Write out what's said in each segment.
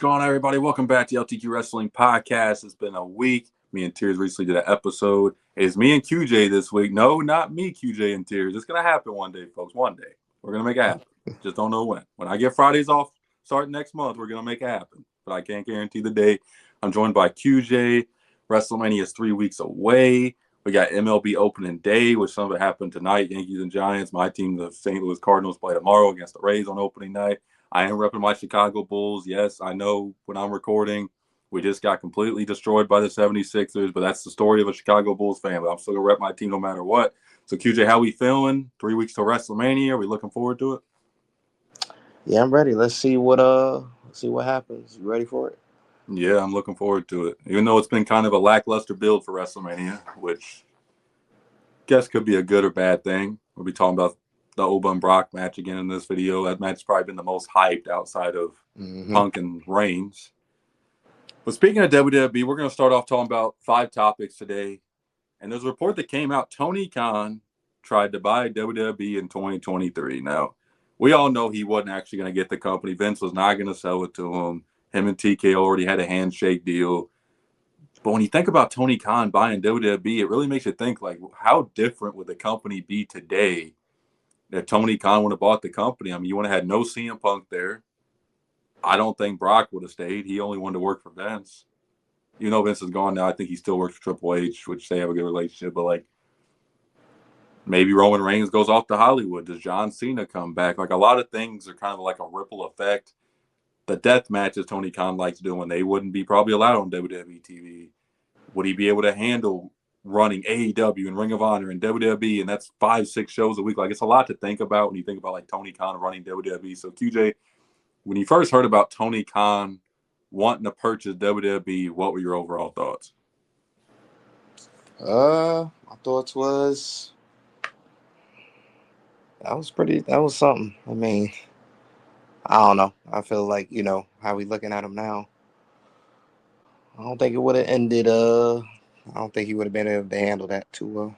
going on, everybody? Welcome back to LTQ Wrestling Podcast. It's been a week. Me and Tears recently did an episode. It's me and QJ this week. No, not me, QJ and Tears. It's going to happen one day, folks. One day. We're going to make it happen. Just don't know when. When I get Fridays off starting next month, we're going to make it happen. But I can't guarantee the day. I'm joined by QJ. WrestleMania is 3 weeks away. We got MLB opening day, which some of it happened tonight. Yankees and Giants. My team, the St. Louis Cardinals, play tomorrow against the Rays on opening night. I am repping my Chicago Bulls. Yes, I know when I'm recording, we just got completely destroyed by the 76ers, but that's the story of a Chicago Bulls fan. But I'm still going to rep my team no matter what. So, QJ, how we feeling? 3 weeks to WrestleMania. Are we looking forward to it? Yeah, I'm ready. Let's see what happens. You ready for it? Yeah, I'm looking forward to it. Even though it's been kind of a lackluster build for WrestleMania, which I guess could be a good or bad thing. We'll be talking about the Oba and Brock match again in this video. That match has probably been the most hyped outside of Punk and Reigns. But speaking of WWE, we're going to start off talking about 5 topics today. And there's a report that came out. Tony Khan tried to buy WWE in 2023. Now, we all know he wasn't actually going to get the company. Vince was not going to sell it to him. Him and TK already had a handshake deal. But when you think about Tony Khan buying WWE, it really makes you think, like, how different would the company be today if Tony Khan would have bought the company? I mean, you would have had no CM Punk there. I don't think Brock would have stayed. He only wanted to work for Vince. You know, Vince is gone now. I think he still works for Triple H, which they have a good relationship. But, like, maybe Roman Reigns goes off to Hollywood. Does John Cena come back? Like, a lot of things are kind of like a ripple effect. The death matches Tony Khan likes doing, they wouldn't be probably allowed on WWE TV. Would he be able to handle running AEW and Ring of Honor and WWE? And that's 5-6 shows a week. Like, it's a lot to think about when you think about, like, Tony Khan running WWE. So, QJ, when you first heard about Tony Khan wanting to purchase WWE, what were your overall thoughts? My thoughts was that was something. I mean, I don't know. I feel like, how we looking at him now. I don't think it would have ended I don't think he would have been able to handle that too well.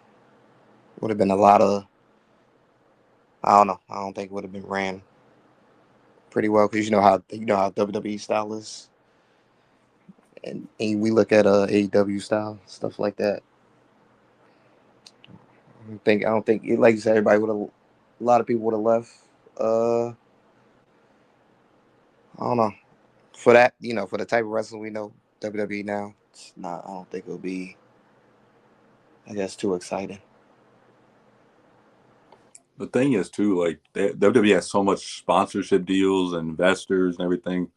Would have been a lot of I don't know. I don't think it would have been ran pretty well because you know how WWE style is. And we look at AEW style, stuff like that. I don't think like you said, everybody would have a lot of people would have left. I don't know. For that, for the type of wrestling we know WWE now, it's not. I don't think it'll be, I guess, too exciting. The thing is, too, like, WWE has so much sponsorship deals and investors and everything.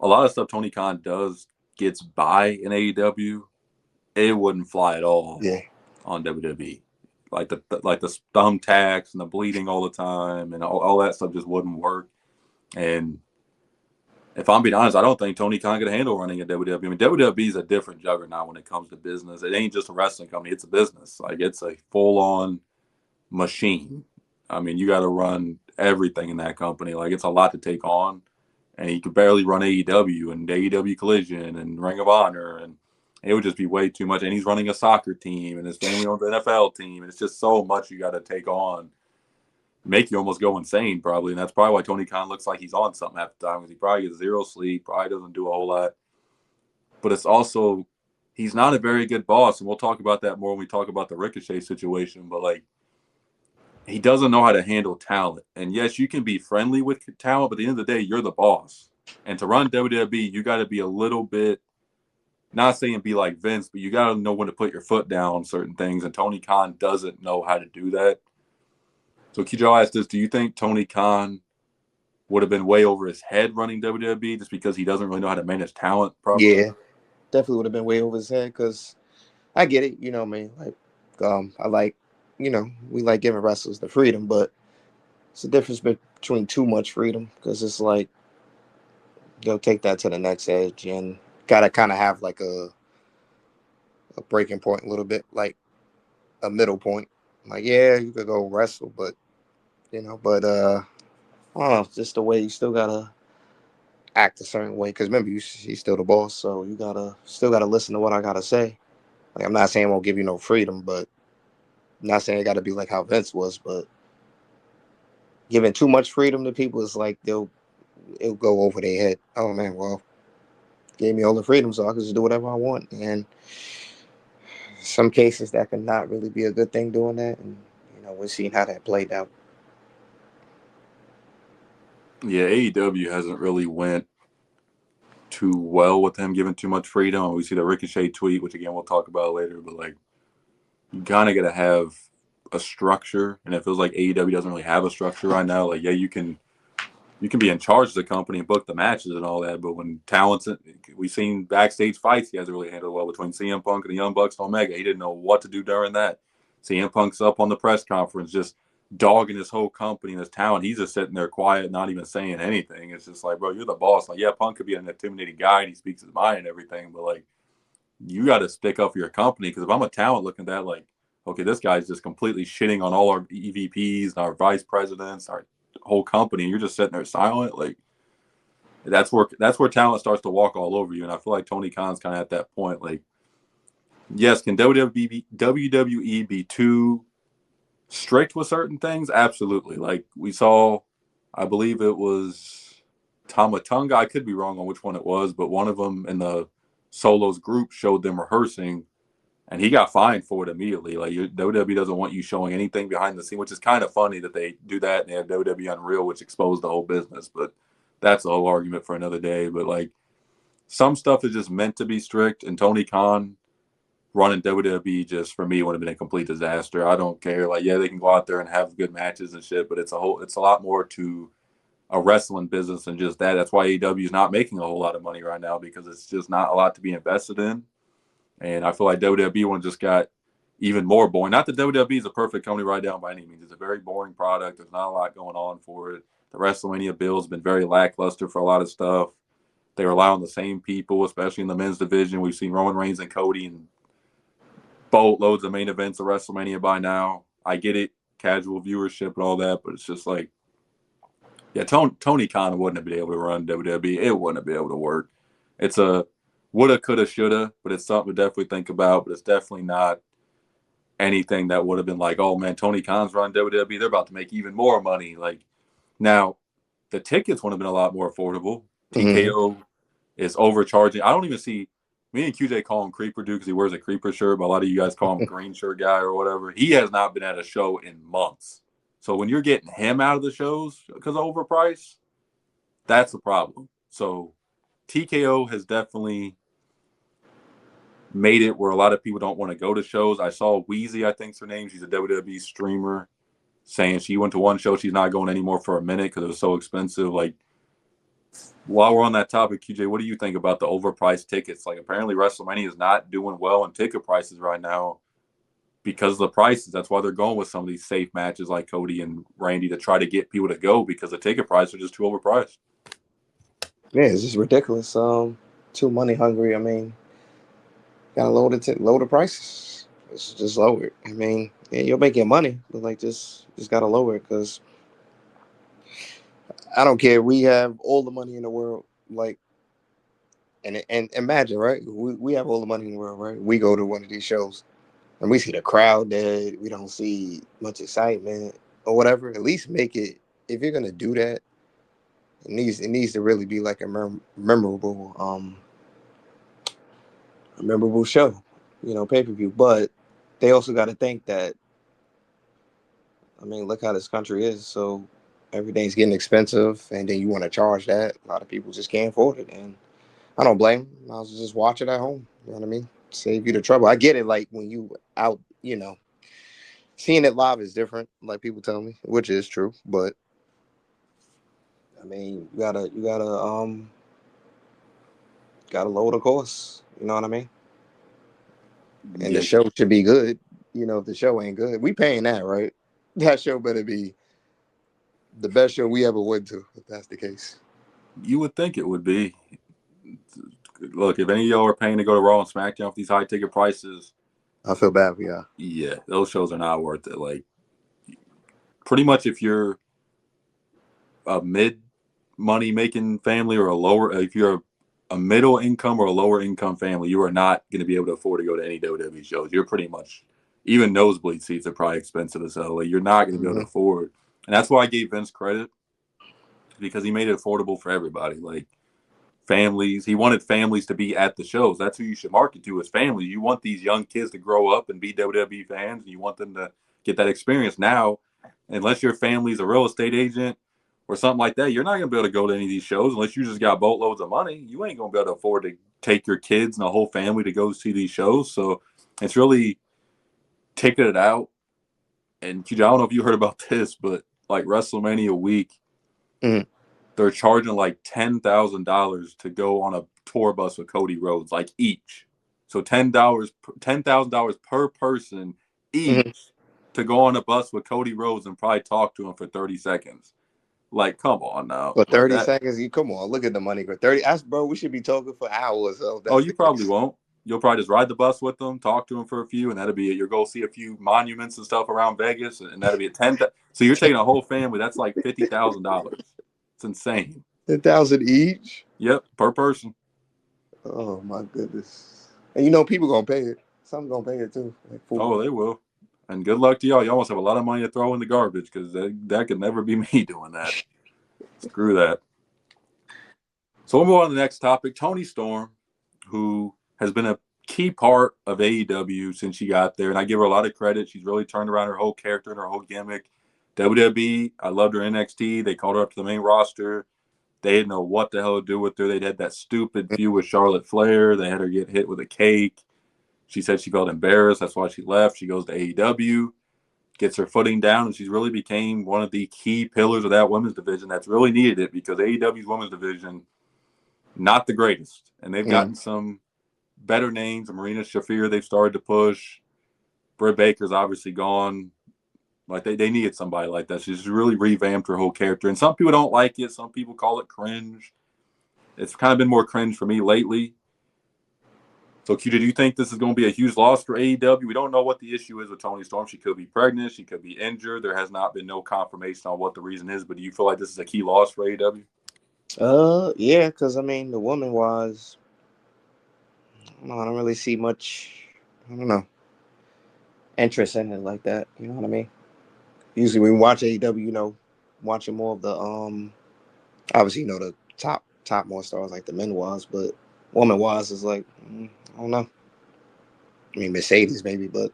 A lot of stuff Tony Khan does gets by in AEW. It wouldn't fly at all on WWE. Like the thumbtacks and the bleeding all the time and all that stuff just wouldn't work. And if I'm being honest, I don't think Tony Khan could handle running a WWE. I mean, WWE is a different juggernaut when it comes to business. It ain't just a wrestling company; it's a business. Like, it's a full-on machine. I mean, you got to run everything in that company. Like, it's a lot to take on, and he could barely run AEW and AEW Collision and Ring of Honor, and it would just be way too much. And he's running a soccer team, and his family owns an NFL team, and it's just so much you got to take on. Make you almost go insane, probably. And that's probably why Tony Khan looks like he's on something half the time, because he probably gets zero sleep, probably doesn't do a whole lot. But it's also, he's not a very good boss, and we'll talk about that more when we talk about the Ricochet situation. But, like, he doesn't know how to handle talent. And yes, you can be friendly with talent, but at the end of the day, you're the boss. And to run WWE, you got to be a little bit, not saying be like Vince, but you got to know when to put your foot down on certain things. And Tony Khan doesn't know how to do that. So, Kijo asked this, do you think Tony Khan would have been way over his head running WWE just because he doesn't really know how to manage talent properly? Yeah, definitely would have been way over his head because I get it. You know what I mean? Like, I like, we like giving wrestlers the freedom, but it's the difference between too much freedom because it's like, you'll take that to the next edge and gotta kind of have like a breaking point a little bit, like a middle point. Like, yeah, you could go wrestle, but I don't know, just the way you still gotta act a certain way. Because remember, he's still the boss, so you still gotta listen to what I gotta say. Like, I'm not saying I won't give you no freedom, but I'm not saying it gotta be like how Vince was. But giving too much freedom to people is like it'll go over their head. Oh man, well, gave me all the freedom, so I could just do whatever I want. And some cases that could not really be a good thing doing that, and we're seeing how that played out. Yeah, AEW hasn't really went too well with him giving too much freedom. And we see the Ricochet tweet, which again we'll talk about later, but like you kind of got to have a structure, and it feels like AEW doesn't really have a structure right now. Like, yeah, you can be in charge of the company and book the matches and all that, but when talents, we've seen backstage fights he hasn't really handled well between CM Punk and the Young Bucks and Omega. He didn't know what to do during that. CM Punk's up on the press conference just dogging his whole company and his talent. He's just sitting there quiet, not even saying anything. It's just like, bro, you're the boss. Like, yeah, Punk could be an intimidating guy and he speaks his mind and everything, but like, you got to stick up for your company. Because if I'm a talent looking at that, like, okay, this guy's just completely shitting on all our EVPs and our vice presidents, our whole company. You're just sitting there silent. Like, that's where talent starts to walk all over you. And I feel like Tony Khan's kind of at that point. Like, yes, can WWE be too strict with certain things? Absolutely. Like we saw, I believe it was Tamatunga. I could be wrong on which one it was, but one of them in the Solos group showed them rehearsing, and he got fined for it immediately. Like WWE doesn't want you showing anything behind the scene, which is kind of funny that they do that. And they have WWE Unreal, which exposed the whole business, but that's a whole argument for another day. But like some stuff is just meant to be strict, and Tony Khan running WWE just for me would have been a complete disaster. I don't care. Like, yeah, they can go out there and have good matches and shit, but it's a lot more to a wrestling business than just that. That's why AEW is not making a whole lot of money right now, because it's just not a lot to be invested in. And I feel like WWE one just got even more boring. Not that WWE is a perfect company right now by any means. It's a very boring product. There's not a lot going on for it. The WrestleMania bill's been very lackluster for a lot of stuff. They rely on the same people, especially in the men's division. We've seen Roman Reigns and Cody and boatloads of main events of WrestleMania by now. I get it, casual viewership and all that, but it's just like, yeah, Tony Khan wouldn't have been able to run WWE. It wouldn't have been able to work. It's a woulda, coulda, shoulda, but it's something to definitely think about. But it's definitely not anything that would have been like, oh man, Tony Khan's running WWE. They're about to make even more money. Like now, the tickets would have been a lot more affordable. Mm-hmm. TKO is overcharging. I don't even see. Me and QJ call him Creeper Dude because he wears a Creeper shirt, but a lot of you guys call him Green Shirt Guy or whatever. He has not been at a show in months. So when you're getting him out of the shows because of overpriced, that's the problem. So TKO has definitely made it where a lot of people don't want to go to shows. I saw Wheezy, I think's her name. She's a WWE streamer, saying she went to one show. She's not going anymore for a minute because it was so expensive. Like, while we're on that topic, QJ, what do you think about the overpriced tickets? Like, apparently WrestleMania is not doing well in ticket prices right now because of the prices. That's why they're going with some of these safe matches like Cody and Randy to try to get people to go because the ticket prices are just too overpriced. Yeah, it's just ridiculous. Too money hungry. I mean, gotta lower the prices. It's just lower it. I mean, yeah, you're making money, but like just gotta lower it because I don't care. We have all the money in the world. Like, and imagine, right? We have all the money in the world, right? We go to one of these shows and we see the crowd dead. We don't see much excitement or whatever. At least make it. If you're gonna do that, it needs to really be like a memorable show, pay per view. But they also got to think that, I mean, look how this country is. So everything's getting expensive, and then you want to charge that. A lot of people just can't afford it, and I don't blame them. I'll just watch it at home. You know what I mean? Save you the trouble. I get it. Like when you out, seeing it live is different. Like people tell me, which is true. But I mean, you gotta lower the costs. You know what I mean? And the Yeah, show should be good. If the show ain't good, we paying that, right? That show better be the best show we ever went to, if that's the case. you would think it would be. Look, if any of y'all are paying to go to Raw and SmackDown with these high ticket prices, I feel bad for y'all. yeah, those shows are not worth it. Like, pretty much if you're a mid money making family or if you're a middle income or a lower income family, you are not going to be able to afford to go to any WWE shows. You're pretty much, even nosebleed seats are probably expensive as hell. Like, you're not going to be able Mm-hmm. to afford. And that's why I gave Vince credit, because he made it affordable for everybody. Like, families. He wanted families to be at the shows. That's who you should market to, as families. You want these young kids to grow up and be WWE fans, and you want them to get that experience. Now, unless your family's a real estate agent or something like that, you're not going to be able to go to any of these shows unless you just got boatloads of money. You ain't going to be able to afford to take your kids and a whole family to go see these shows. So it's really ticketed out. And QJ, I don't know if you heard about this, but like WrestleMania week, Mhm. they're charging like $10,000 to go on a tour bus with Cody Rhodes, like each. So $10,000 per person Mhm. each to go on a bus with Cody Rhodes and probably talk to him for 30 seconds. Like, come on now. For Like 30 that. seconds, you come on, look at the money for 30. That's bro, we should be talking for hours. So Oh, that's you the probably case. won't. You'll probably just ride the bus with them, talk to them for a few, and that'll be it. You'll go see a few monuments and stuff around Vegas, and that'll be it. So you're taking a whole family. That's like $50,000. It's insane. 10,000 each. Yep, per person. Oh my goodness. And you know people gonna pay it. Some gonna pay it too. Like food. Oh, they will. And good luck to y'all. Y'all must have a lot of money to throw in the garbage because that could never be me doing that. Screw that. So we'll move on to the next topic. Toni Storm, who has been a key part of AEW since she got there, and I give her a lot of credit. She's really turned around her whole character and her whole gimmick. WWE, I loved her NXT. They called her up to the main roster. They didn't know what the hell to do with her. They had that stupid feud with Charlotte Flair. They had her get hit with a cake. She said she felt embarrassed. That's why she left. She goes to AEW, gets her footing down, and she's really became one of the key pillars of that women's division that's really needed it because AEW's women's division, not the greatest. And they've Mm. gotten some better names. Marina Shafir, they've started to push. Britt Baker's obviously gone. Like they needed somebody like that. She's really revamped her whole character. And some people don't like it. Some people call it cringe. It's kind of been more cringe for me lately. So, QJ, do you think this is going to be a huge loss for AEW? We don't know what the issue is with Toni Storm. She could be pregnant. She could be injured. There has not been no confirmation on what the reason is. But do you feel like this is a key loss for AEW? Yeah, because I mean the woman was I don't really see much, I don't know, interest in it like that. You know what I mean? Usually when we watch AEW, watching more of the obviously the top more stars like the men was, but woman was is like I don't know. I mean Mercedes maybe, but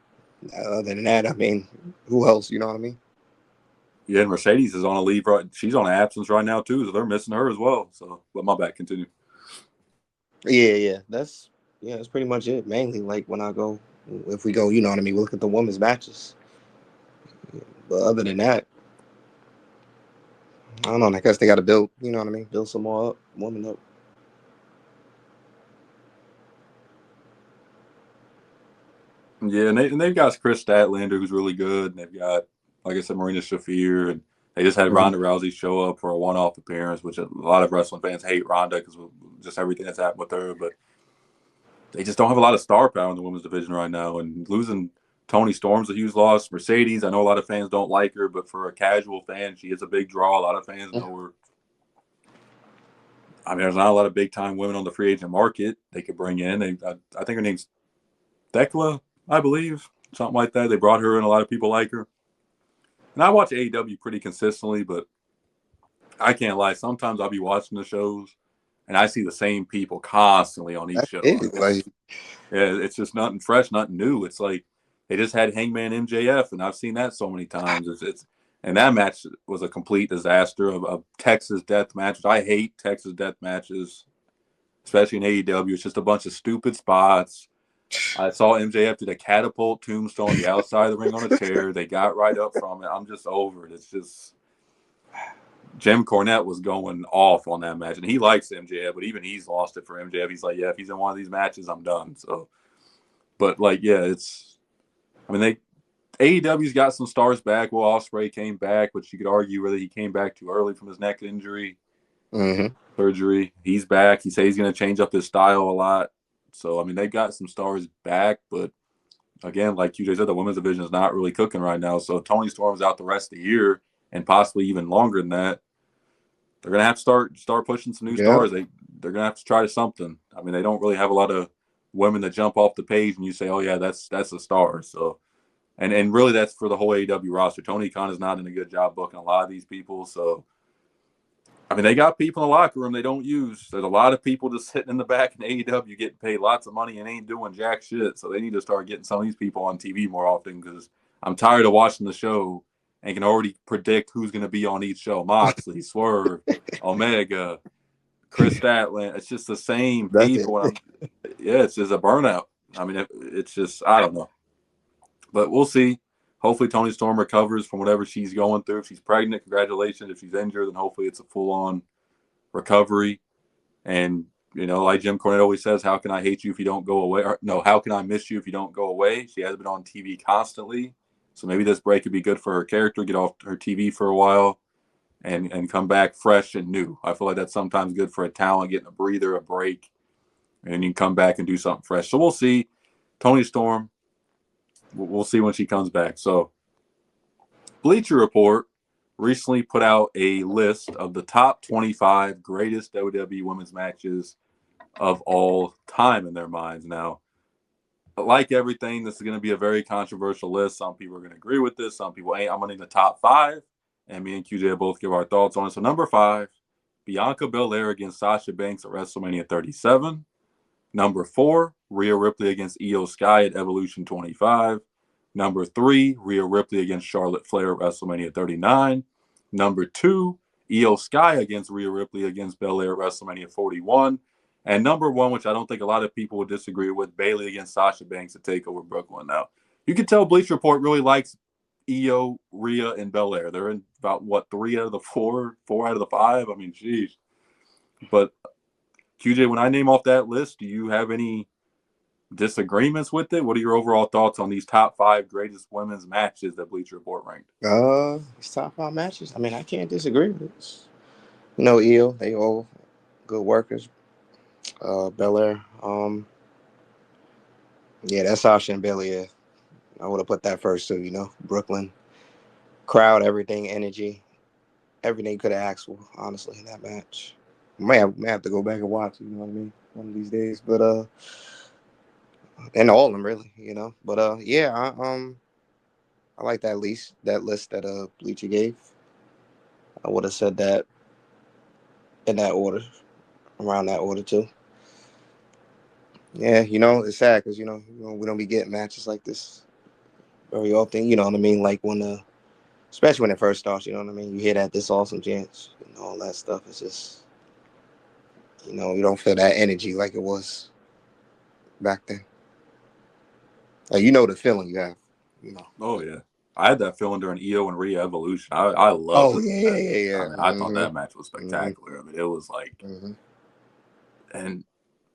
other than that, I mean, who else? You know what I mean? Yeah, and Mercedes is on a leave. Right, she's on absence right now too, so they're missing her as well. So, but my bad. Continue. Yeah. That's pretty much it. Mainly like when I go, if we go, you know what I mean. We look at the women's matches, but other than that, I don't know. I guess they got to build, you know what I mean, build some more up, women up. Yeah, and they've got Chris Statlander, who's really good. And they've got, like I said, Marina Shafir. And they just had Mm-hmm. Ronda Rousey show up for a one-off appearance, which a lot of wrestling fans hate Ronda because of just everything that's happened with her. But they just don't have a lot of star power in the women's division right now. And losing Toni Storm's a huge loss. Mercedes, I know a lot of fans don't like her, but for a casual fan, she is a big draw. A lot of fans know her. I mean, there's not a lot of big-time women on the free agent market they could bring in. I think her name's Thekla, I believe, something like that. They brought her in. A lot of people like her. And I watch AEW pretty consistently, but I can't lie. Sometimes I'll be watching the shows and I see the same people constantly on each That's show. it. Like, It's just nothing fresh, nothing new. It's like they just had Hangman MJF, and I've seen that so many times. And that match was a complete disaster of a Texas death match. I hate Texas death matches, especially in AEW. It's just a bunch of stupid spots. I saw MJF do the catapult tombstone on the outside of the ring on a chair. They got right up from it. I'm just over it. It's just Jim Cornette was going off on that match, and he likes MJF, but even he's lost it for MJF. He's like, yeah, if he's in one of these matches, I'm done. So, but like, yeah, I mean, AEW's got some stars back. Will Ospreay came back, but you could argue whether he came back too early from his neck injury, mm-hmm. surgery. He's back. He says he's going to change up his style a lot. So, I mean, they've got some stars back, but again, like QJ said, the women's division is not really cooking right now. So Toni Storm's out the rest of the year and possibly even longer than that. They're gonna have to start pushing some new Yeah. stars. They're gonna have to try something. I mean, they don't really have a lot of women that jump off the page and you say, oh yeah, that's a star. So and really that's for the whole AEW roster. Tony Khan is not doing a good job booking a lot of these people. So I mean, they got people in the locker room they don't use. There's a lot of people just sitting in the back in AEW getting paid lots of money and ain't doing jack shit. So they need to start getting some of these people on TV more often because I'm tired of watching the show and can already predict who's going to be on each show. Moxley, Swerve, Omega, Chris Statland. It's just the same That's it. people. It's just a burnout. I mean, it's just, I don't know. But we'll see. Hopefully Toni Storm recovers from whatever she's going through. If she's pregnant, congratulations. If she's injured, then hopefully it's a full-on recovery. And, like Jim Cornette always says, how can I hate you if you don't go away? Or, no, how can I miss you if you don't go away? She has been on TV constantly. So maybe this break could be good for her character, get off her TV for a while and come back fresh and new. I feel like that's sometimes good for a talent, getting a breather, a break, and you can come back and do something fresh. So we'll see. Toni Storm, we'll see when she comes back. So Bleacher Report recently put out a list of the top 25 greatest WWE women's matches of all time in their minds. Now, like everything, this is going to be a very controversial list. Some people are going to agree with this. Some people ain't. I'm going to name the top 5, and me and QJ will both give our thoughts on it. So number 5, Bianca Belair against Sasha Banks at WrestleMania 37. Number 4, Rhea Ripley against Io Sky at Evolution 25. Number 3, Rhea Ripley against Charlotte Flair at WrestleMania 39. Number 2, Io Sky against Rhea Ripley against Belair at WrestleMania 41. And number 1, which I don't think a lot of people would disagree with, Bayley against Sasha Banks at TakeOver Brooklyn. Now, you can tell Bleacher Report really likes Io, Rhea, and Belair. They're in about, 3 out of the 4 out of the 5? I mean, jeez. But, QJ, when I name off that list, do you have any disagreements with it? What are your overall thoughts on these top 5 greatest women's matches that Bleacher Report ranked? It's top 5 matches. I mean, I can't disagree with this. Io, they all good workers. Belair. Yeah, that's Sasha and Bayley. I would have put that first too. Brooklyn crowd, everything, energy, everything you could have asked for. Honestly, in that match, may have to go back and watch. You know what I mean? One of these days, but and all of them really. But yeah, I like that list that Bleacher gave. I would have said that in that order, around that order too. Yeah, it's sad because we don't be getting matches like this very often. You know what I mean? Like especially when it first starts. You know what I mean? You hear that this awesome chance and all that stuff. It's just you don't feel that energy like it was back then. Like the feeling you have. Oh, yeah. I had that feeling during Io and Rhea Evolution. I loved Oh it. yeah. I mean, I thought that Mm-hmm. match was spectacular. I mean, it was like, Mm-hmm. and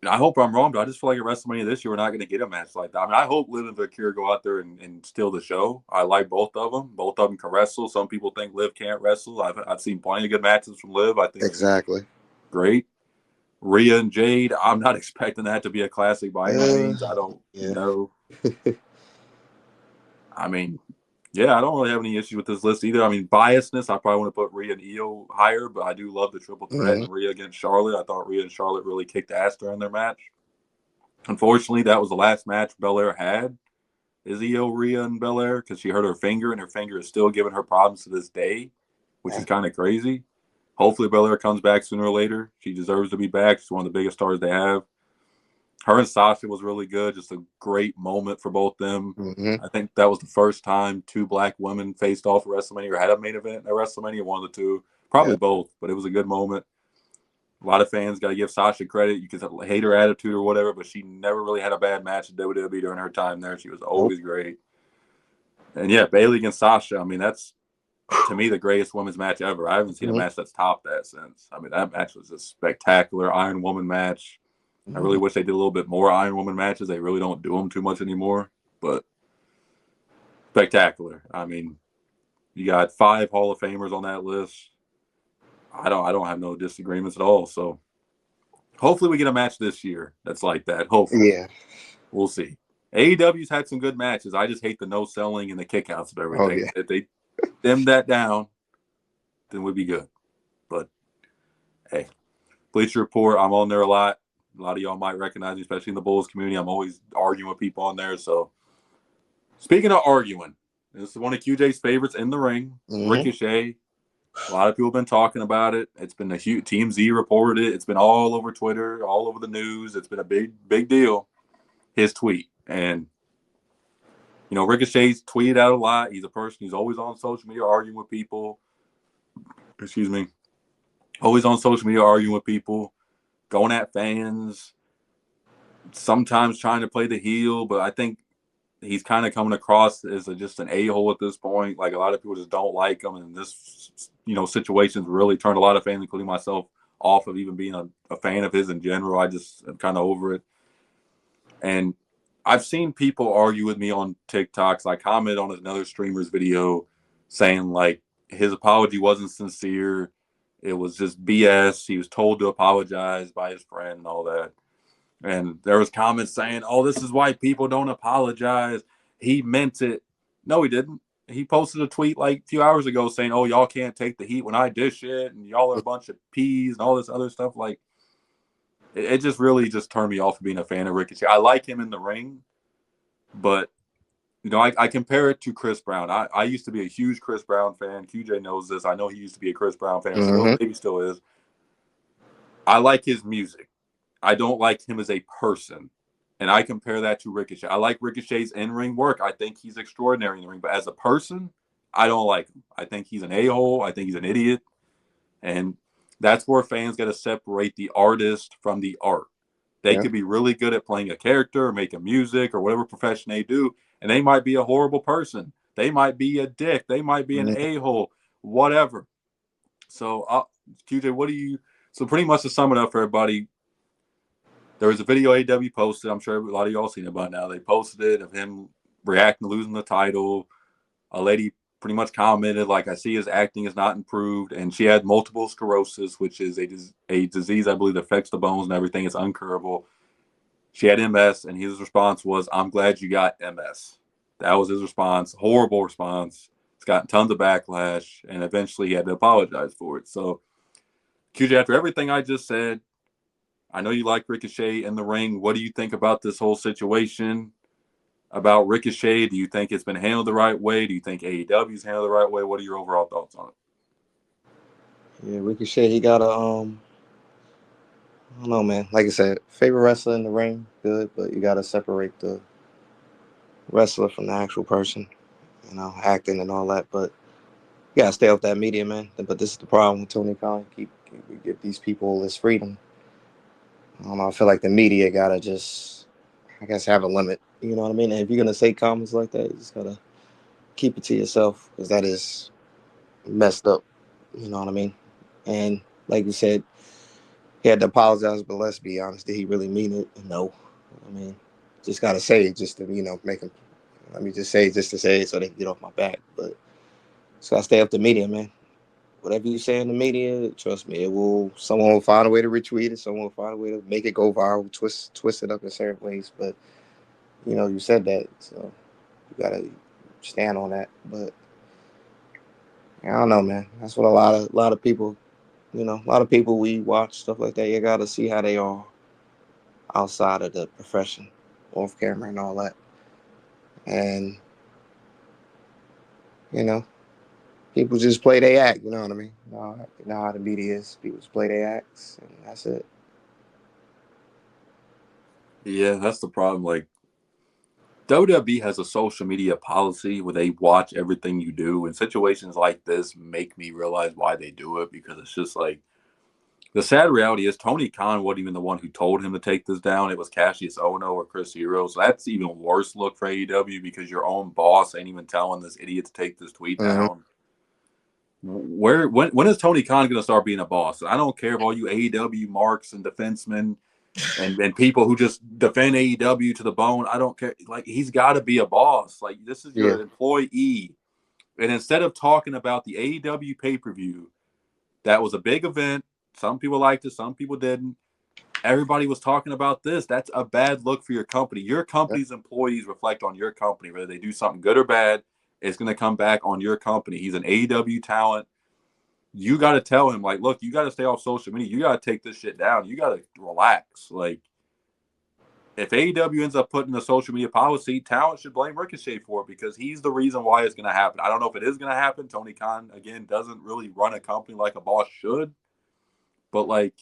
I hope I'm wrong, but I just feel like at WrestleMania this year, we're not going to get a match like that. I mean, I hope Liv and Valkyria go out there and steal the show. I like both of them. Both of them can wrestle. Some people think Liv can't wrestle. I've seen plenty of good matches from Liv. I think she's Exactly. great. Rhea and Jade, I'm not expecting that to be a classic by any means. I don't Yeah. know. I mean, yeah, I don't really have any issues with this list either. I mean, biasness, I probably want to put Rhea and Io higher, but I do love the triple threat Mm-hmm. and Rhea against Charlotte. I thought Rhea and Charlotte really kicked ass during their match. Unfortunately, that was the last match Belair had. Is Io, Rhea, and Belair because she hurt her finger, and her finger is still giving her problems to this day, which is kind of crazy. Hopefully, Belair comes back sooner or later. She deserves to be back. She's one of the biggest stars they have. Her and Sasha was really good. Just a great moment for both them. Mm-hmm. I think that was the first time 2 black women faced off at WrestleMania or had a main event at WrestleMania, one of the 2. Probably Yeah. both, but it was a good moment. A lot of fans got to give Sasha credit. You can hate her attitude or whatever, but she never really had a bad match at WWE during her time there. She was Nope. always great. And yeah, Bayley against Sasha. I mean, that's to me the greatest women's match ever. I haven't seen a Mm-hmm. match that's topped that since. I mean, that match was a spectacular Iron Woman match. I really wish they did a little bit more Iron Woman matches. They really don't do them too much anymore, but spectacular. I mean, you got 5 Hall of Famers on that list. I don't have no disagreements at all. So hopefully we get a match this year that's like that. Hopefully. Yeah. We'll see. AEW's had some good matches. I just hate the no selling and the kickouts of Oh everything. yeah. If they dim that down, then we'd be good. But hey, Bleacher Report, I'm on there a lot. A lot of y'all might recognize me, especially in the Bulls community. I'm always arguing with people on there. So speaking of arguing, this is one of QJ's favorites in the ring, Mm-hmm. Ricochet A lot of people have been talking about it. It's been a huge Team Z reported it. It's been all over Twitter, all over the news. It's been a big deal. His tweet. And Ricochet's tweeted out a lot. He's a person who's always on social media arguing with people. Excuse me. Always on social media arguing with people, going at fans, sometimes trying to play the heel, but I think he's kind of coming across as just an a-hole at this point. Like, a lot of people just don't like him, and this situation's really turned a lot of fans, including myself, off of even being a fan of his in general. I just am kind of over it. And I've seen people argue with me on TikToks. I commented on another streamer's video saying, like, his apology wasn't sincere. It was just BS. He was told to apologize by his friend and all that. And there was comments saying, "Oh, this is why people don't apologize. He meant it." No, he didn't. He posted a tweet like a few hours ago saying, "Oh, y'all can't take the heat when I dish it, and y'all are a bunch of peas and all this other stuff." Like, it just really just turned me off of being a fan of Ricochet. I like him in the ring, but I compare it to Chris Brown. I used to be a huge Chris Brown fan. QJ knows this. I know he used to be a Chris Brown fan. Mm-hmm. Maybe still is. I like his music. I don't like him as a person. And I compare that to Ricochet. I like Ricochet's in-ring work. I think he's extraordinary in the ring. But as a person, I don't like him. I think he's an a-hole. I think he's an idiot. And that's where fans got to separate the artist from the art. They could be really good at playing a character or making music or whatever profession they do, and they might be a horrible person. They might be a dick. They might be an a-hole, whatever. So, QJ, so pretty much to sum it up for everybody, there was a video AW posted. I'm sure a lot of y'all seen it by now. They posted it of him reacting to losing the title. A lady pretty much commented, like, "I see his acting is not improved," and she had multiple sclerosis, which is a disease, I believe, that affects the bones and everything. It's uncurable. She had MS, and his response was, "I'm glad you got MS." That was his response. Horrible response. It's gotten tons of backlash, and eventually he had to apologize for it. So, QJ, after everything I just said, I know you like Ricochet in the ring. What do you think about this whole situation? About Ricochet? Do you think it's been handled the right way? Do you think AEW's handled the right way? What are your overall thoughts on it? Yeah, Ricochet, he got I don't know, man. Like I said, favorite wrestler in the ring, good, but you gotta separate the wrestler from the actual person, acting and all that. But you gotta stay off that media, man. But this is the problem with Tony Khan. We give these people this freedom. I don't know. I feel like the media gotta just, I guess, have a limit. You know what I mean? And if you're gonna say comments like that, you just gotta keep it to yourself, because that is messed up. You know what I mean? And like you said, he had to apologize, but let's be honest, did he really mean it? No. I mean, just gotta say it just to make him. Let me just say it just to say it so they can get off my back. But just gotta stay up the media, man. Whatever you say in the media, trust me, someone will find a way to retweet it, someone will find a way to make it go viral, twist it up in certain ways. But you said that, so you gotta stand on that. But I don't know, man. That's what a lot of people, a lot of people we watch stuff like that. You gotta see how they are outside of the profession, off camera and all that. And you know, people just play their act. You know what I mean? You know how the media is. People just play their acts, and that's it. Yeah, that's the problem. Like, WWE has a social media policy where they watch everything you do, and situations like this make me realize why they do it, because it's just like, the sad reality is Tony Khan wasn't even the one who told him to take this down. It was Cassius Ohno or Chris Hero. So that's even worse look for AEW, because your own boss ain't even telling this idiot to take this tweet Mm-hmm. down. When is Tony Khan going to start being a boss? I don't care if all you AEW marks and defensemen and people who just defend AEW to the bone. I don't care. Like, he's got to be a boss. Like, this is Yeah. your employee. And instead of talking about the AEW pay-per-view, that was a big event. Some people liked it, some people didn't. Everybody was talking about this. That's a bad look for your company. Your company's employees reflect on your company. Whether they do something good or bad, it's going to come back on your company. He's an AEW talent. You got to tell him, like, look, you got to stay off social media. You got to take this shit down. You got to relax. Like, if AEW ends up putting a social media policy, talent should blame Ricochet for it because he's the reason why it's going to happen. I don't know if it is going to happen. Tony Khan, again, doesn't really run a company like a boss should. But, like,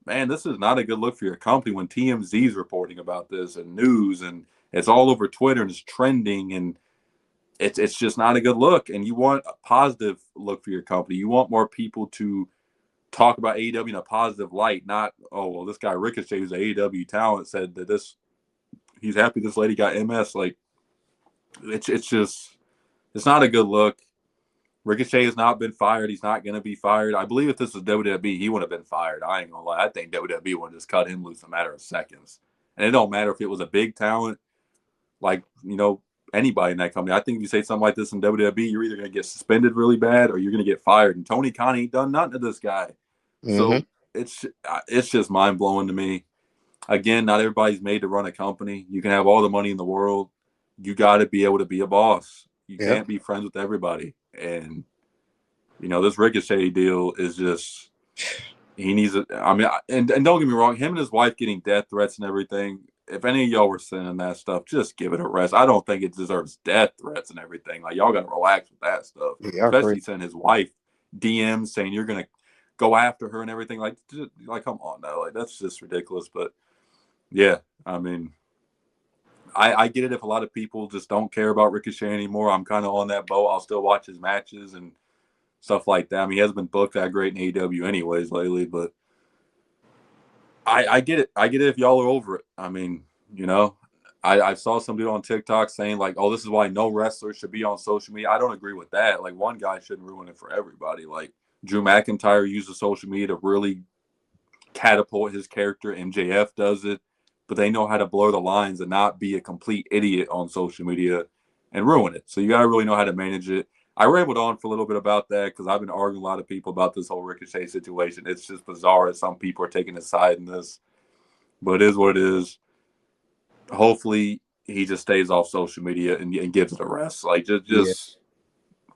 man, this is not a good look for your company when TMZ is reporting about this and news and it's all over Twitter and it's trending and it's just not a good look. And you want a positive look for your company. You want more people to talk about AEW in a positive light, not, oh, well, this guy Ricochet, who's an AEW talent, said that he's happy this lady got MS. Like, it's just, it's not a good look. Ricochet has not been fired. He's not going to be fired. I believe if this was WWE, he would have been fired. I ain't going to lie. I think WWE would have just cut him loose in a matter of seconds. And it don't matter if it was a big talent, like, anybody in that company. I think if you say something like this in WWE, you're either going to get suspended really bad or you're going to get fired. And Tony Khan ain't done nothing to this guy. So it's just mind blowing to me. Again, not everybody's made to run a company. You can have all the money in the world. You got to be able to be a boss. You can't be friends with everybody. And this Ricochet deal is just, he needs it. I mean, and don't get me wrong, him and his wife getting death threats and everything. If any of y'all were sending that stuff, just give it a rest. I don't think it deserves death threats and everything. Like, y'all got to relax with that stuff. Yeah, especially sending his wife DMs saying you're gonna go after her and everything. Like come on now, like that's just ridiculous. But yeah, I mean, I get it if a lot of people just don't care about Ricochet anymore. I'm kind of on that boat. I'll still watch his matches and stuff like that. I mean, he hasn't been booked that great in AEW anyways lately, but I get it. I get it if y'all are over it. I mean, I saw some dude on TikTok saying like, oh, this is why no wrestler should be on social media. I don't agree with that. Like, one guy shouldn't ruin it for everybody. Like, Drew McIntyre uses social media to really catapult his character. MJF does it, but they know how to blur the lines and not be a complete idiot on social media and ruin it. So you got to really know how to manage it. I rambled on for a little bit about that because I've been arguing with a lot of people about this whole Ricochet situation. It's just bizarre that some people are taking his side in this, but it is what it is. Hopefully, he just stays off social media and gives it a rest. Like, just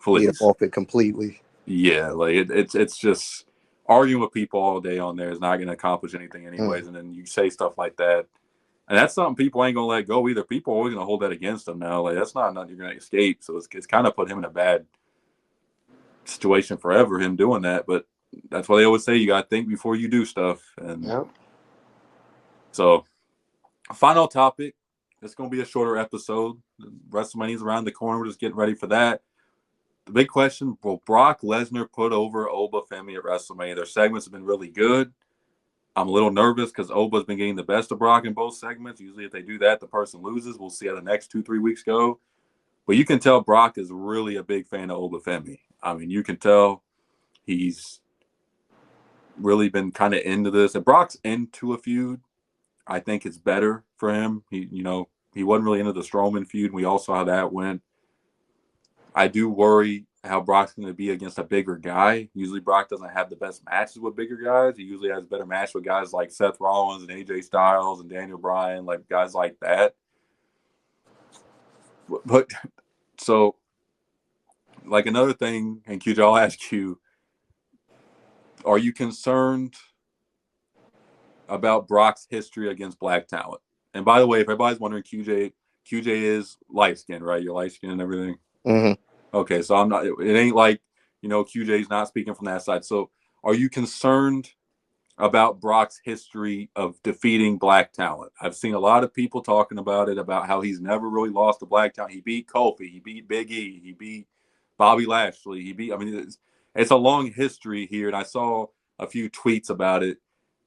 please. Off it completely. Yeah, like it's just arguing with people all day on there is not going to accomplish anything anyways. And then you say stuff like that, and that's something people ain't going to let go either. People are always going to hold that against them now. Like, that's not nothing you're going to escape. So it's kind of put him in a bad situation forever, him doing that. But that's why they always say you got to think before you do stuff. And so, final topic. It's going to be a shorter episode. WrestleMania's around the corner. We're just getting ready for that. The big question, will Brock Lesnar put over Oba Femi at WrestleMania? Their segments have been really good. I'm a little nervous because Oba's been getting the best of Brock in both segments. Usually if they do that, the person loses. We'll see how the next 2-3 weeks go. But you can tell Brock is really a big fan of Oba Femi. I mean, you can tell he's really been kind of into this. If Brock's into a feud, I think it's better for him. He wasn't really into the Strowman feud. And we all saw how that went. I do worry how Brock's going to be against a bigger guy. Usually Brock doesn't have the best matches with bigger guys. He usually has a better match with guys like Seth Rollins and AJ Styles and Daniel Bryan, like guys like that. But so, like, another thing, and QJ, I'll ask you, are you concerned about Brock's history against black talent? And by the way, if everybody's wondering, QJ is light skinned, right? You're light skinned and everything. Okay, so I'm not. It ain't like QJ's not speaking from that side. So, are you concerned about Brock's history of defeating black talent? I've seen a lot of people talking about it, about how he's never really lost to black talent. He beat Kofi, he beat Big E, he beat Bobby Lashley, I mean, it's a long history here, and I saw a few tweets about it.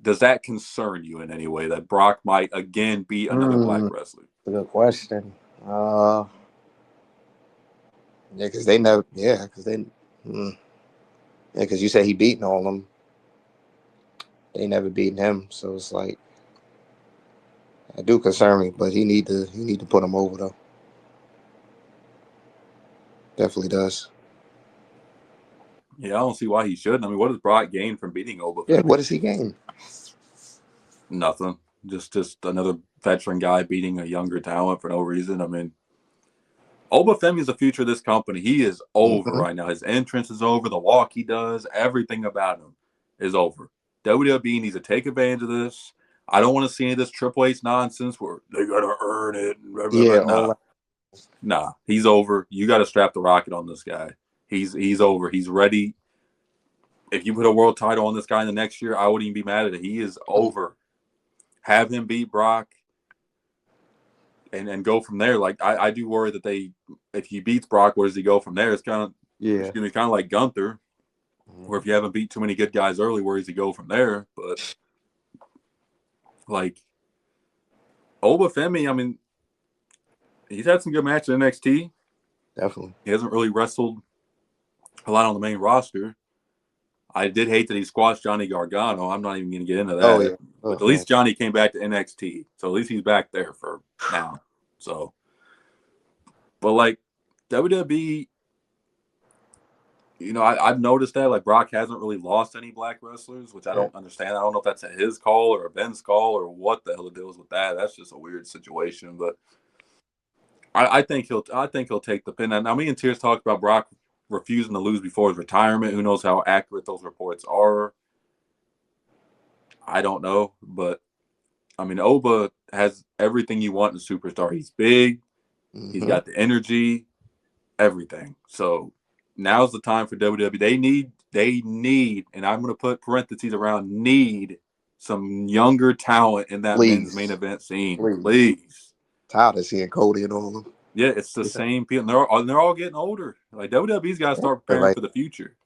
Does that concern you in any way that Brock might again beat another black wrestler? That's a good question. Yeah, because they never. Yeah, because they. Yeah, because you say he beaten all of them. They never beaten him, so it's like I do concern me, but he need to put him over though. Definitely does. Yeah, I don't see why he shouldn't. I mean, what does Brock gain from beating Oba Femi? Yeah, what does he gain? Nothing. Just another veteran guy beating a younger talent for no reason. I mean, Oba Femi is the future of this company. He is over right now. His entrance is over. The walk he does, everything about him is over. WWE needs to take advantage of this. I don't want to see any of this Triple H nonsense where they got to earn it. Blah, blah, blah. Yeah, Nah, all that. nah, he's over. You got to strap the rocket on this guy. He's over. He's ready. If you put a world title on this guy in the next year, I wouldn't even be mad at it. He is over. Have him beat Brock and go from there. Like I do worry that if he beats Brock, where does he go from there? It's gonna be kind of like Gunther, where if you haven't beat too many good guys early, where does he go from there? But like Oba Femi, I mean, he's had some good matches in NXT. Definitely. He hasn't really wrestled a lot on the main roster. I did hate that he squashed Johnny Gargano. I'm not even going to get into that. Oh yeah. But at least Johnny came back to NXT. So at least he's back there for now. So, but like WWE, I've noticed that like Brock hasn't really lost any black wrestlers, which I don't understand. I don't know if that's a his call or a Ben's call or what the hell the deal is with that. That's just a weird situation. But I think he'll take the pin. And now me and Tears talked about Brock refusing to lose before his retirement. Who knows how accurate those reports are? I don't know, but I mean, Oba has everything you want in a superstar. He's big. He's got the energy, everything. So now's the time for WWE. They need, and I'm going to put parentheses around need some younger talent in that men's main event scene. Please. Tired of seeing Cody and all of them. Yeah, it's the same people. And they're all getting older. Like WWE's got to start preparing for the future.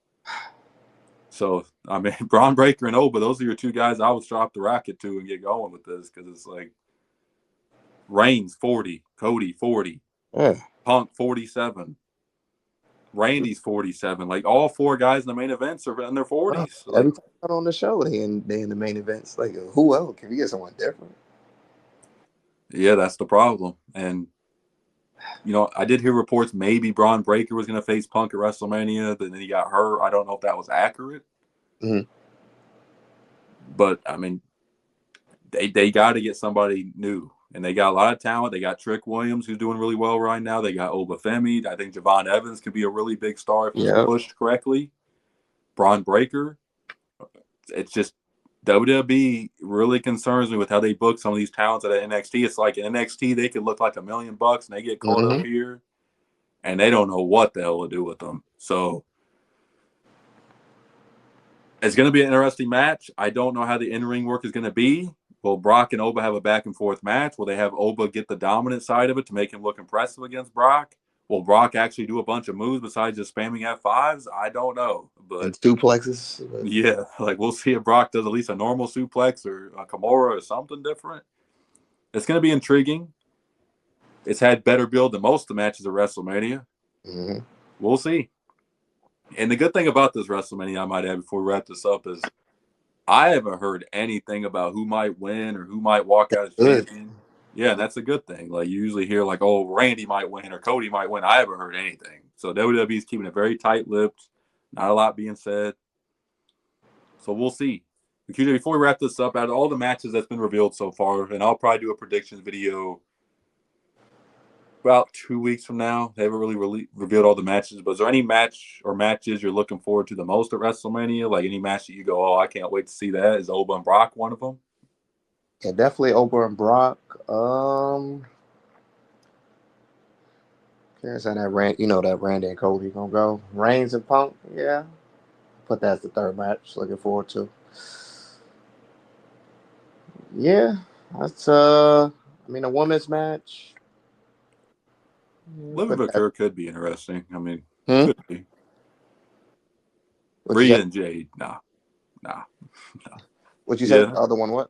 So, I mean, Braun Breaker and Oba, those are your two guys I would drop the rocket to and get going with this because it's like Reigns 40, Cody 40, Punk 47, Randy's 47. Like all four guys in the main events are in their 40s. Well, every time I'm on the show, they in the main events. Like, who else? Can we get someone different? Yeah, that's the problem. And I did hear reports maybe Braun Breaker was going to face Punk at WrestleMania, but then he got hurt. I don't know if that was accurate. But I mean, they got to get somebody new, and they got a lot of talent. They got Trick Williams, who's doing really well right now. They got Oba Femi. I think Javon Evans could be a really big star if he's pushed correctly. Braun Breaker. It's just WWE really concerns me with how they book some of these talents at NXT. It's like in NXT they could look like $1 million, and they get caught up here, and they don't know what the hell to do with them. So it's going to be an interesting match. I don't know how the in-ring work is going to be. Will Brock and Oba have a back-and-forth match? Will they have Oba get the dominant side of it to make him look impressive against Brock? Will Brock actually do a bunch of moves besides just spamming F5s? I don't know. But and suplexes? Yeah, like we'll see if Brock does at least a normal suplex or a Kimura or something different. It's going to be intriguing. It's had better build than most of the matches at WrestleMania. We'll see. And the good thing about this WrestleMania, I might add before we wrap this up, is I haven't heard anything about who might win or who might walk out as champion. Yeah, that's a good thing. Like you usually hear like, oh, Randy might win or Cody might win. I haven't heard anything. So WWE's keeping it very tight-lipped. Not a lot being said. So we'll see. QJ, before we wrap this up, out of all the matches that's been revealed so far, and I'll probably do a predictions video about 2 weeks from now. They haven't really revealed all the matches, but is there any match or matches you're looking forward to the most at WrestleMania? Like any match that you go, oh, I can't wait to see that? Is Oba and Brock one of them? Yeah, definitely Oba and Brock. Can't say that that Randy and Cody gonna go. Reigns and Punk, yeah. Put that as the third match. Looking forward to. Yeah, that's a women's match. Living Victor could be interesting. I mean, could be. Rhea and Jade, nah. What you said? The other one, what?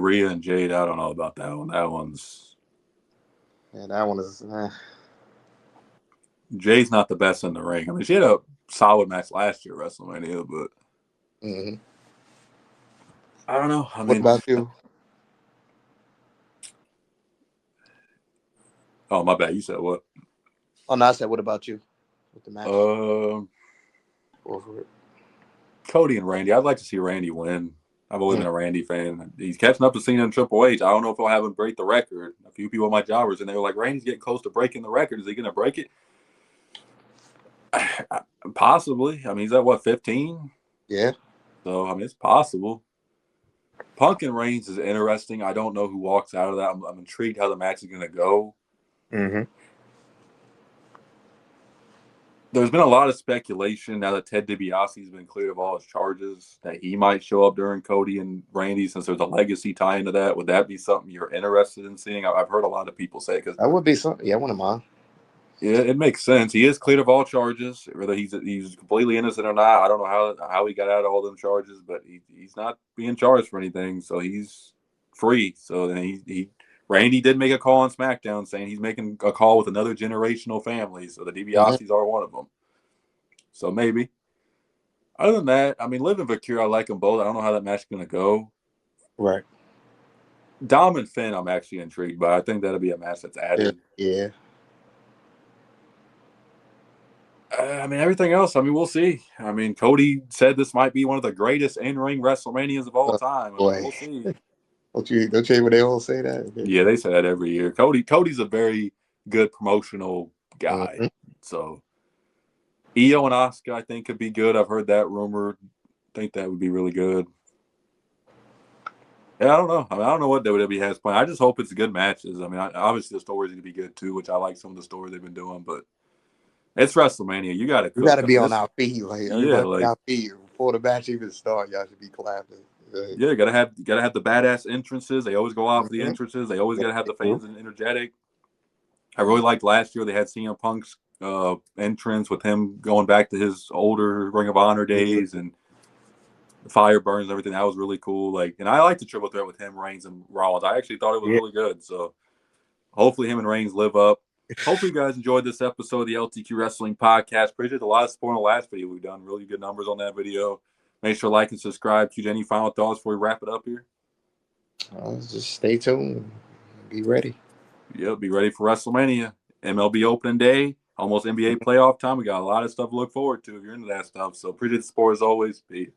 Rhea and Jade. I don't know about that one. That one's. Yeah, that one is. Jade's not the best in the ring. I mean, she had a solid match last year at WrestleMania, but I don't know. I mean, what about you? Oh, my bad. You said what? Oh, no, I said, what about you? With the match? Cody and Randy. I'd like to see Randy win. I've always been a Randy fan. He's catching up to Cena and Triple H. I don't know if he'll have him break the record. A few people at my job and they were like, Randy's getting close to breaking the record. Is he going to break it? Possibly. I mean, he's at what, 15? Yeah. So, I mean, it's possible. Punk and Reigns is interesting. I don't know who walks out of that. I'm intrigued how the match is going to go. Mm-hmm. There's been a lot of speculation now that Ted DiBiase's been cleared of all his charges that he might show up during Cody and Randy since there's a legacy tie into that. Would that be something you're interested in seeing? I've heard a lot of people say because That would be something. Yeah, I wouldn't mind. yeah, it makes sense. He is cleared of all charges, whether he's completely innocent or not. I don't know how he got out of all them charges, but he's not being charged for anything, so he's free. So then he Randy did make a call on SmackDown saying he's making a call with another generational family. So the Mm-hmm. DiBiase's are one of them. So maybe. Other than that, I mean, Liv and Victoria, I like them both. I don't know how that match is going to go. Right. Dom and Finn, I'm actually intrigued by. I think that'll be a match that's added. Yeah. I mean, everything else, I mean, we'll see. I mean, Cody said this might be one of the greatest in-ring WrestleManias of all Oh, time. I mean, boy. we'll see. Don't you hear what they all say that? Okay. Yeah, they say that every year. Cody's a very good promotional guy. Mm-hmm. So, Io and Asuka, I think, could be good. I've heard that rumor. I think that would be really good. Yeah, I don't know. I mean, I don't know what WWE has planned. I just hope it's good matches. I mean, obviously the stories going to be good too, which I like some of the stories they've been doing. But it's WrestleMania. You got to We got to cook. I be mean, on our feet. Like yeah, everybody, like on our feet before the match even start. Y'all should be clapping. Like, yeah, gotta have the badass entrances. They always go out for the mm-hmm. entrances. They always gotta have the Mm-hmm. fans energetic. I really liked last year. They had CM Punk's entrance with him going back to his older Ring of Honor days and the fire burns and everything. That was really cool. Like, and I liked the triple threat with him, Reigns, and Rollins. I actually thought it was Yeah. really good. So hopefully him and Reigns live up. Hopefully you guys enjoyed this episode of the LTQ Wrestling Podcast. Appreciate a lot of support on the last video we've done. Really good numbers on that video. Make sure to like and subscribe. QJ, any final thoughts before we wrap it up here? Just stay tuned. Be ready. Yep, be ready for WrestleMania. MLB opening day, almost NBA playoff time. We got a lot of stuff to look forward to if you're into that stuff. So appreciate the support as always. Peace.